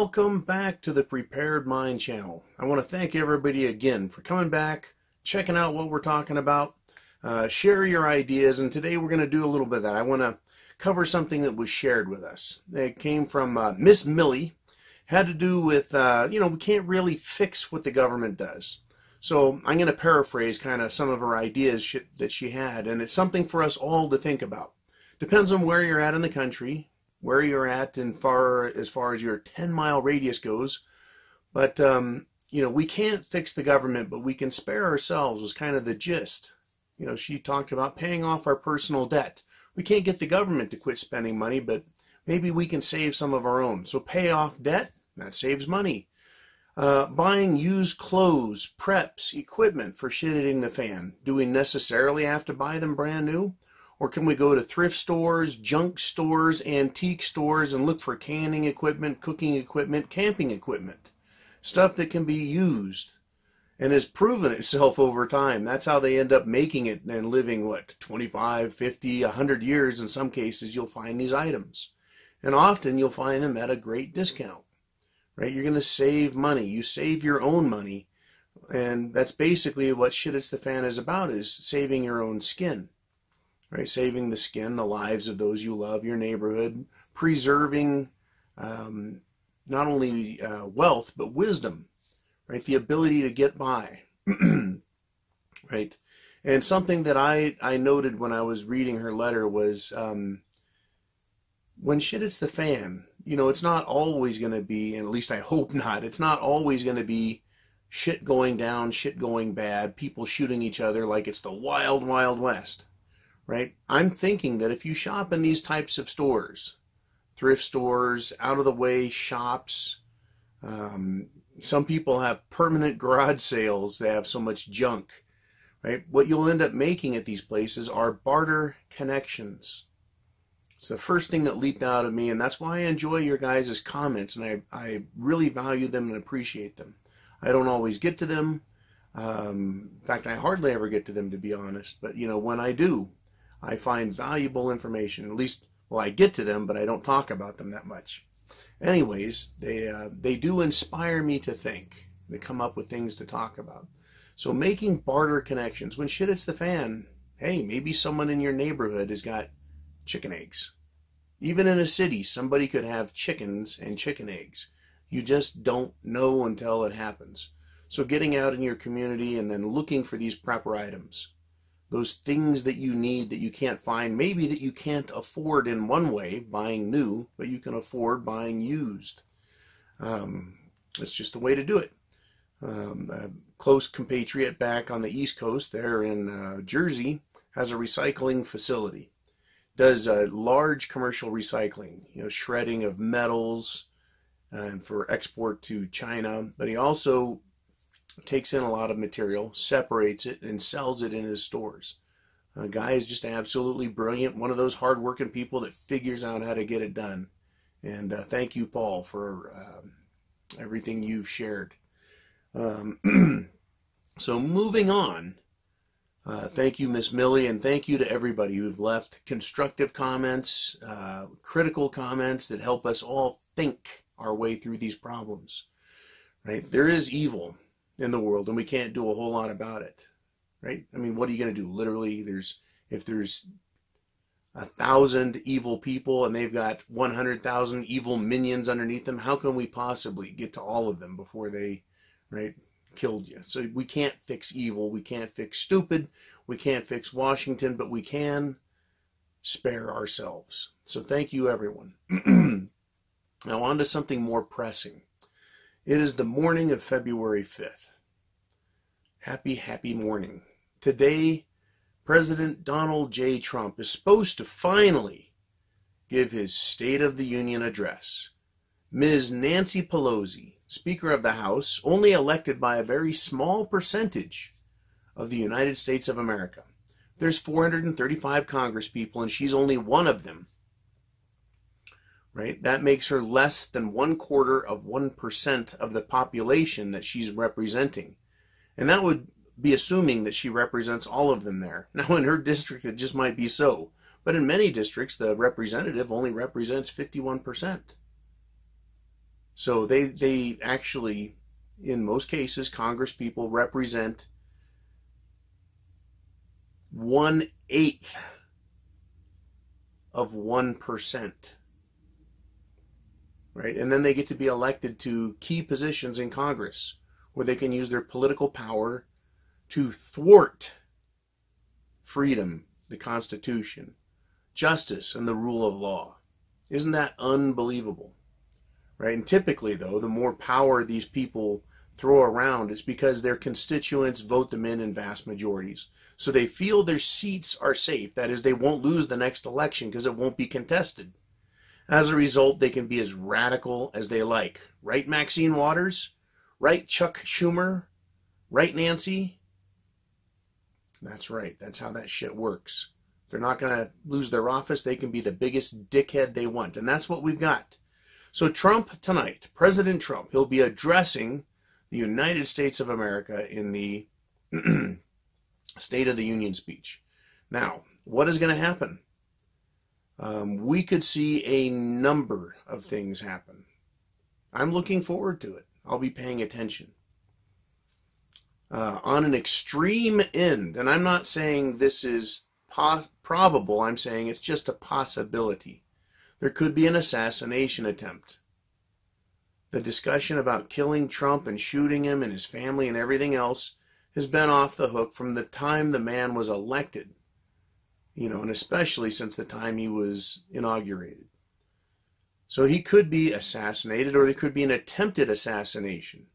welcome back to the Prepared Mind channel. I want to thank everybody again for coming back, checking out what we're talking about, share your ideas, and today we're going to do a little bit of that. I want to cover something that was shared with us. It came from Miss Millie, had to do with, we can't really fix what the government does. So I'm going to paraphrase kind of some of her ideas that she had, and it's something for us all to think about. Depends on where you're at in the country, where you're at as far as your 10-mile radius goes. But, we can't fix the government, but we can spare ourselves was kind of the gist. She talked about paying off our personal debt. We can't get the government to quit spending money, but maybe we can save some of our own. So pay off debt, that saves money. Buying used clothes, preps, equipment for shit hitting the fan. Do we necessarily have to buy them brand new? Or can we go to thrift stores, junk stores, antique stores, and look for canning equipment, cooking equipment, camping equipment? Stuff that can be used and has proven itself over time. That's how they end up making it and living, 25, 50, 100 years. In some cases, you'll find these items. And often you'll find them at a great discount. Right? You're going to save money. You save your own money. And that's basically what Shit It's the Fan is about, is saving your own skin. Right? Saving the skin, the lives of those you love, your neighborhood, preserving not only wealth, but wisdom, right? The ability to get by, right? And something that I noted when I was reading her letter was when shit hits the fan, it's not always going to be, and at least I hope not, it's not always going to be shit going down, shit going bad, people shooting each other like it's the wild, wild west. Right? I'm thinking that if you shop in these types of stores, thrift stores, out-of-the-way shops, some people have permanent garage sales. They have so much junk. Right? What you'll end up making at these places are barter connections. It's the first thing that leaped out at me, and that's why I enjoy your guys' comments, and I really value them and appreciate them. I don't always get to them. In fact, I hardly ever get to them, to be honest. But, when I do, I find valuable information. At least, I get to them, but I don't talk about them that much. Anyways, they do inspire me to think. They come up with things to talk about. So making barter connections. When shit hits the fan, hey, maybe someone in your neighborhood has got chicken eggs. Even in a city, somebody could have chickens and chicken eggs. You just don't know until it happens. So getting out in your community and then looking for these prepper items. Those things that you need that you can't find, maybe that you can't afford in one way, buying new, but you can afford buying used. It's just the way to do it. A close compatriot back on the East Coast, there in Jersey, has a recycling facility. Does large commercial recycling, shredding of metals and for export to China, but he also takes in a lot of material, separates it, and sells it in his stores. A guy is just absolutely brilliant, one of those hard-working people that figures out how to get it done. And thank you, Paul, for everything you've shared. So moving on, thank you, Miss Millie, and thank you to everybody who've left constructive comments, critical comments that help us all think our way through these problems. Right? There is evil in the world, and we can't do a whole lot about it, right? I mean, what are you going to do? Literally, if there's 1,000 evil people and they've got 100,000 evil minions underneath them, how can we possibly get to all of them before they, killed you? So we can't fix evil, we can't fix stupid, we can't fix Washington, but we can spare ourselves. So thank you, everyone. Now on to something more pressing. It is the morning of February 5th. Happy, happy morning. Today, President Donald J. Trump is supposed to finally give his State of the Union address. Ms. Nancy Pelosi, Speaker of the House, only elected by a very small percentage of the United States of America. There's 435 congresspeople, and she's only one of them. Right? That makes her less than 1/4% of the population that she's representing. And that would be assuming that she represents all of them there. Now, in her district, it just might be so. But in many districts, the representative only represents 51%. So they actually, in most cases, Congress people represent 1/8 of 1%. Right? And then they get to be elected to key positions in Congress where they can use their political power to thwart freedom, the Constitution, justice, and the rule of law. Isn't that unbelievable? Right? And typically, though, the more power these people throw around, it's because their constituents vote them in vast majorities. So they feel their seats are safe. That is, they won't lose the next election because it won't be contested. As a result, they can be as radical as they like. Right, Maxine Waters? Right, Chuck Schumer? Right, Nancy? That's right. That's how that shit works. If they're not going to lose their office, they can be the biggest dickhead they want. And that's what we've got. So Trump tonight, President Trump, he'll be addressing the United States of America in the State of the Union speech. Now, what is going to happen? We could see a number of things happen. I'm looking forward to it. I'll be paying attention. On an extreme end, and I'm not saying this is probable, I'm saying it's just a possibility. There could be an assassination attempt. The discussion about killing Trump and shooting him and his family and everything else has been off the hook from the time the man was elected. And especially since the time he was inaugurated. So he could be assassinated, or there could be an attempted assassination,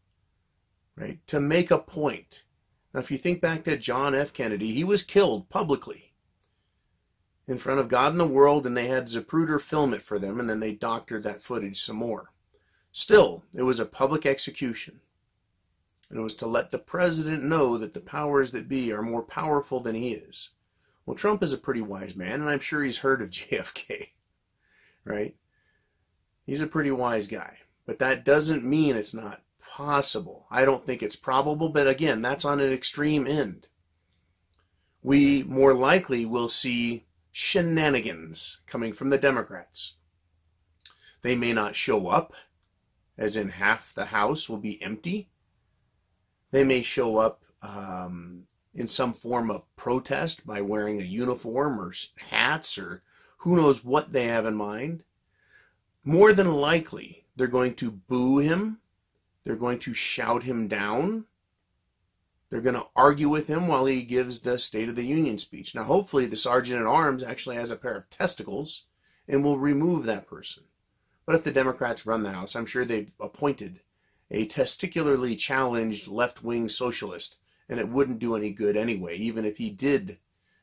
right, to make a point. Now, if you think back to John F. Kennedy, he was killed publicly in front of God and the world, and they had Zapruder film it for them, and then they doctored that footage some more. Still, it was a public execution, and it was to let the president know that the powers that be are more powerful than he is. Well, Trump is a pretty wise man, and I'm sure he's heard of JFK, right? He's a pretty wise guy, but that doesn't mean it's not possible. I don't think it's probable, but again, that's on an extreme end. We more likely will see shenanigans coming from the Democrats. They may not show up, as in half the House will be empty. They may show up in some form of protest by wearing a uniform or hats, or who knows what they have in mind. More than likely, they're going to boo him. They're going to shout him down. They're going to argue with him while he gives the State of the Union speech. Now, hopefully, the Sergeant at Arms actually has a pair of testicles and will remove that person. But if the Democrats run the House, I'm sure they've appointed a testicularly challenged left-wing socialist, and it wouldn't do any good anyway, even if he did,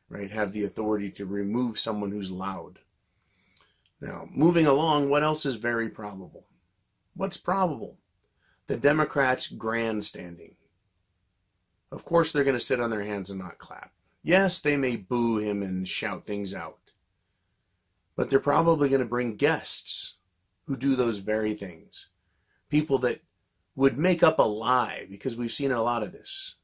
right, have the authority to remove someone who's loud. Now, moving along, what else is very probable? What's probable? The Democrats grandstanding. Of course, they're going to sit on their hands and not clap. Yes, they may boo him and shout things out, but they're probably going to bring guests who do those very things. People that would make up a lie, because we've seen a lot of this.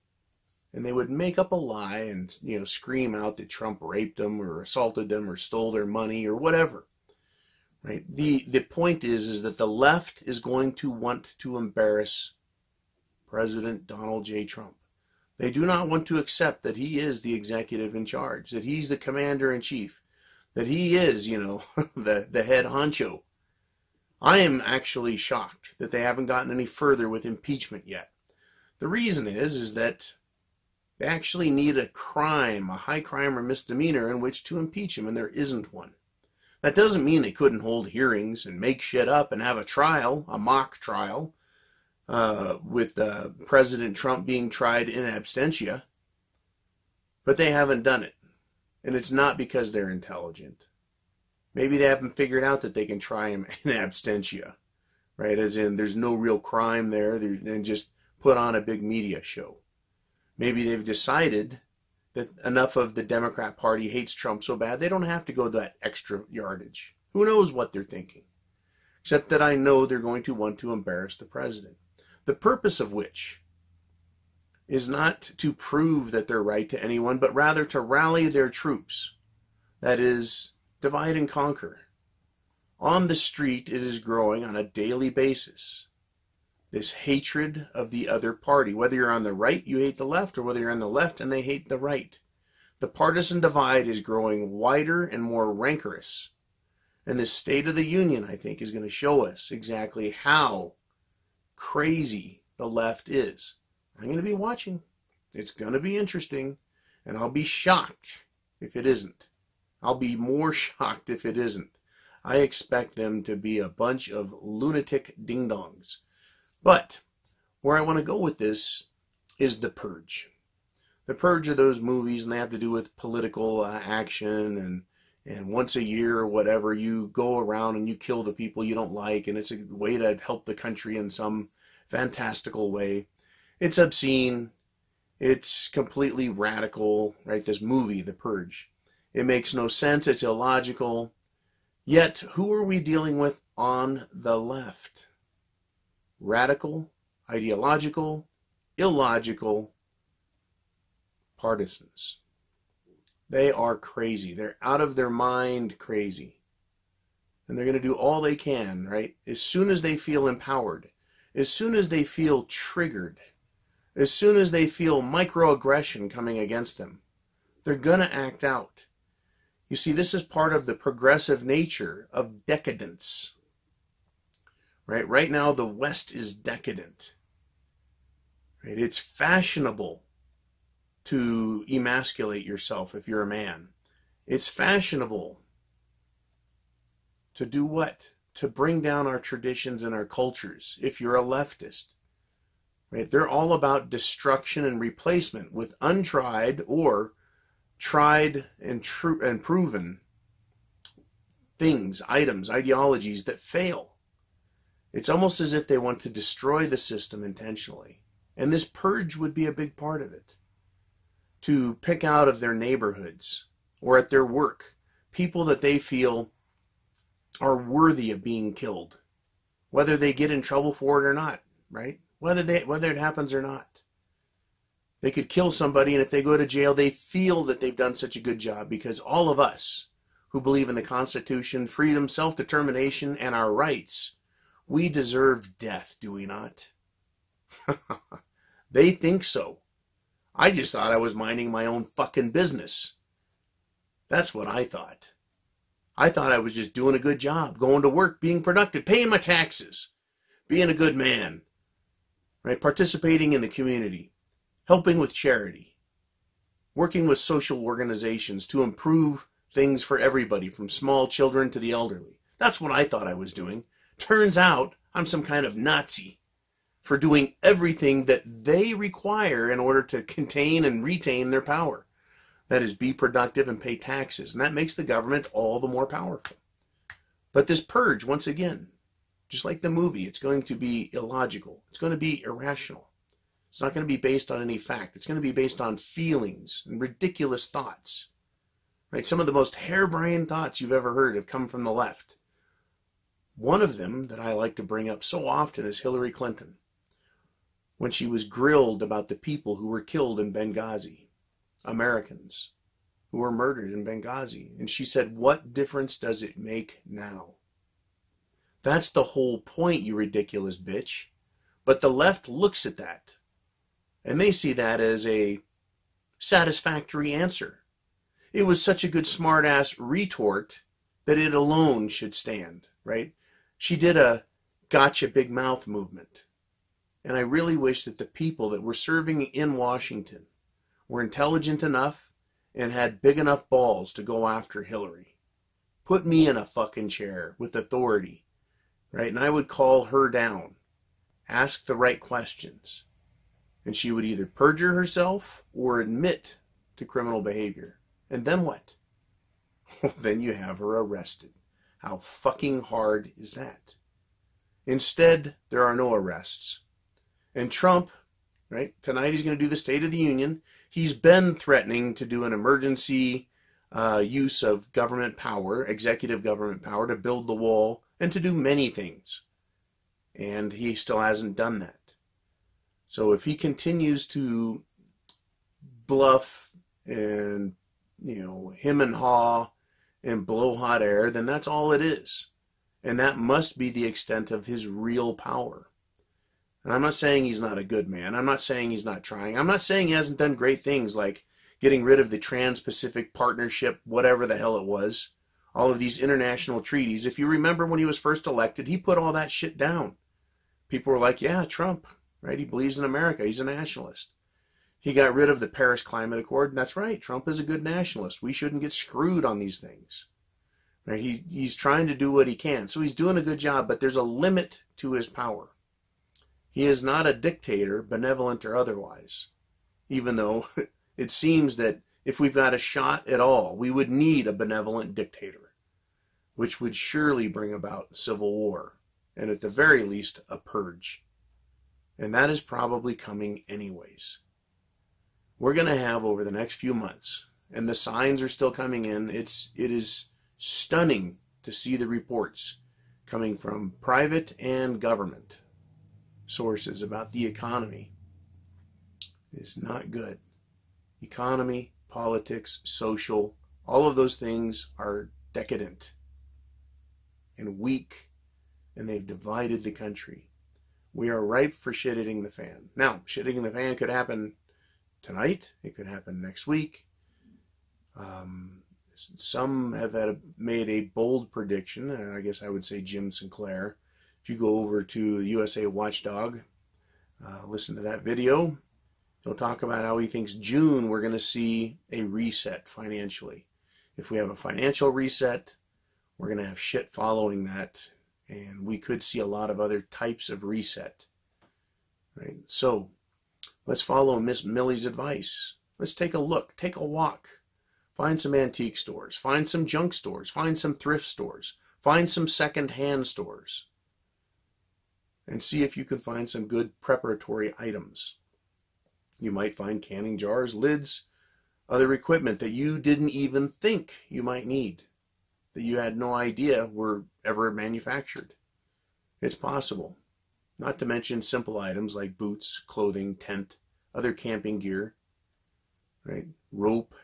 And they would make up a lie and, scream out that Trump raped them or assaulted them or stole their money or whatever. Right? The point is that the left is going to want to embarrass President Donald J. Trump. They do not want to accept that he is the executive in charge, that he's the commander-in-chief, that he is, the head honcho. I am actually shocked that they haven't gotten any further with impeachment yet. The reason is that they actually need a crime, a high crime or misdemeanor in which to impeach him, and there isn't one. That doesn't mean they couldn't hold hearings and make shit up and have a trial, a mock trial, with President Trump being tried in absentia. But they haven't done it. And it's not because they're intelligent. Maybe they haven't figured out that they can try him in absentia, right? As in, there's no real crime there, and just put on a big media show. Maybe they've decided that enough of the Democrat Party hates Trump so bad they don't have to go that extra yardage. Who knows what they're thinking? Except that I know they're going to want to embarrass the president. The purpose of which is not to prove that they're right to anyone, but rather to rally their troops. That is, divide and conquer. On the street, it is growing on a daily basis. This hatred of the other party. Whether you're on the right, you hate the left, or whether you're on the left and they hate the right. The partisan divide is growing wider and more rancorous. And this State of the Union, I think, is going to show us exactly how crazy the left is. I'm going to be watching. It's going to be interesting. And I'll be shocked if it isn't. I'll be more shocked if it isn't. I expect them to be a bunch of lunatic ding-dongs. But where I want to go with this is The Purge. The Purge are those movies, and they have to do with political action, and once a year or whatever, you go around and you kill the people you don't like, and it's a way to help the country in some fantastical way. It's obscene. It's completely radical, right? This movie, The Purge. It makes no sense. It's illogical. Yet, who are we dealing with on the left? Radical, ideological, illogical partisans. They are crazy. They're out of their mind crazy. And they're going to do all they can, right? As soon as they feel empowered, as soon as they feel triggered, as soon as they feel microaggression coming against them, they're going to act out. You see, this is part of the progressive nature of decadence. Right now, the West is decadent. Right? It's fashionable to emasculate yourself if you're a man. It's fashionable to do what? To bring down our traditions and our cultures if you're a leftist. Right? They're all about destruction and replacement with untried or tried and proven things, items, ideologies that fail. It's almost as if they want to destroy the system intentionally. And this purge would be a big part of it. To pick out of their neighborhoods or at their work people that they feel are worthy of being killed. Whether they get in trouble for it or not, right? Whether it happens or not. They could kill somebody, and if they go to jail, they feel that they've done such a good job, because all of us who believe in the Constitution, freedom, self-determination, and our rights, we deserve death, do we not? They think so. I just thought I was minding my own fucking business. That's what I thought. I thought I was just doing a good job, going to work, being productive, paying my taxes, being a good man, right? Participating in the community, helping with charity, working with social organizations to improve things for everybody, from small children to the elderly. That's what I thought I was doing. Turns out I'm some kind of Nazi for doing everything that they require in order to contain and retain their power. That is, be productive and pay taxes. And that makes the government all the more powerful. But this purge, once again, just like the movie, it's going to be illogical. It's going to be irrational. It's not going to be based on any fact. It's going to be based on feelings and ridiculous thoughts. Right? Some of the most harebrained thoughts you've ever heard have come from the left. One of them that I like to bring up so often is Hillary Clinton, when she was grilled about the people who were killed in Benghazi, Americans who were murdered in Benghazi. And she said, "What difference does it make now?" That's the whole point, you ridiculous bitch. But the left looks at that, and they see that as a satisfactory answer. It was such a good smart-ass retort that it alone should stand, right? She did a gotcha big mouth movement. And I really wish that the people that were serving in Washington were intelligent enough and had big enough balls to go after Hillary. Put me in a fucking chair with authority, right? And I would call her down, ask the right questions, and she would either perjure herself or admit to criminal behavior. And then what? Well, then you have her arrested. How fucking hard is that? Instead, there are no arrests. And Trump, right, tonight he's going to do the State of the Union. He's been threatening to do an emergency use of government power, executive government power, to build the wall and to do many things. And he still hasn't done that. So if he continues to bluff and, him and haw and blow hot air, then that's all it is. And that must be the extent of his real power. And I'm not saying he's not a good man. I'm not saying he's not trying. I'm not saying he hasn't done great things like getting rid of the Trans-Pacific Partnership, whatever the hell it was, all of these international treaties. If you remember when he was first elected, he put all that shit down. People were like, yeah, Trump, right? He believes in America. He's a nationalist. He got rid of the Paris Climate Accord, and that's right. Trump is a good nationalist. We shouldn't get screwed on these things. Right? He's trying to do what he can. So he's doing a good job, but there's a limit to his power. He is not a dictator, benevolent or otherwise, even though it seems that if we've got a shot at all, we would need a benevolent dictator, which would surely bring about civil war, and at the very least, a purge. And that is probably coming anyways. We're going to have over the next few months, and the signs are still coming in. It is stunning to see the reports coming from private and government sources about the economy. It's not good. Economy, politics, social, all of those things are decadent and weak, and they've divided the country. We are ripe for shit hitting the fan. Now, shit hitting the fan could happen tonight. It could happen next week. Some have made a bold prediction, and I guess I would say Jim Sinclair. If you go over to USA Watchdog, listen to that video, he'll talk about how he thinks June we're going to see a reset financially. If we have a financial reset, we're going to have shit following that, and we could see a lot of other types of reset. Right? So, let's follow Miss Millie's advice. Let's take a look, take a walk. Find some antique stores, find some junk stores, find some thrift stores, find some second-hand stores, and see if you can find some good preparatory items. You might find canning jars, lids, other equipment that you didn't even think you might need, that you had no idea were ever manufactured. It's possible. Not to mention simple items like boots, clothing, tent, other camping gear, right? Rope,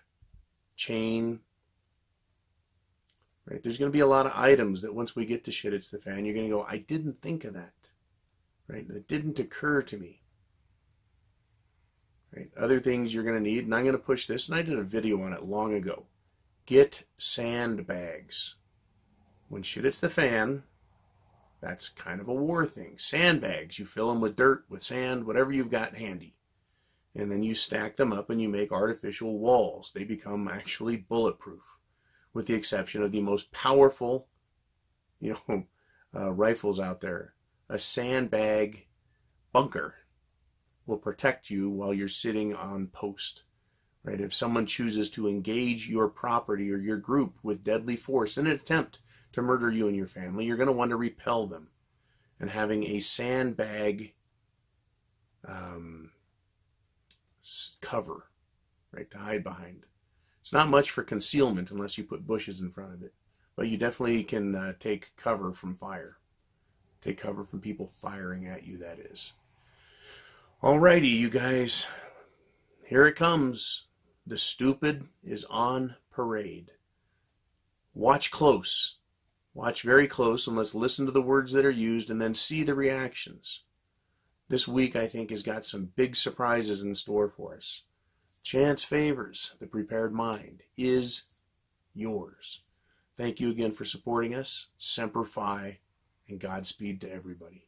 chain, right? There's going to be a lot of items that once we get to shit it's the fan, you're going to go, I didn't think of that, right? That didn't occur to me, right? Other things you're going to need, and I'm going to push this, and I did a video on it long ago. Get sandbags. When shit hits the fan, that's kind of a war thing. Sandbags, you fill them with dirt, with sand, whatever you've got handy. And then you stack them up and you make artificial walls. They become actually bulletproof, with the exception of the most powerful, rifles out there. A sandbag bunker will protect you while you're sitting on post. Right? If someone chooses to engage your property or your group with deadly force in an attempt to murder you and your family, you're going to want to repel them. And having a sandbag cover, right, to hide behind. It's not much for concealment unless you put bushes in front of it, but you definitely can take cover from fire. Take cover from people firing at you, that is. Alrighty, you guys, here it comes. The stupid is on parade. Watch close. Watch very close, and let's listen to the words that are used and then see the reactions. This week, I think, has got some big surprises in store for us. Chance favors the prepared mind is yours. Thank you again for supporting us. Semper Fi, and Godspeed to everybody.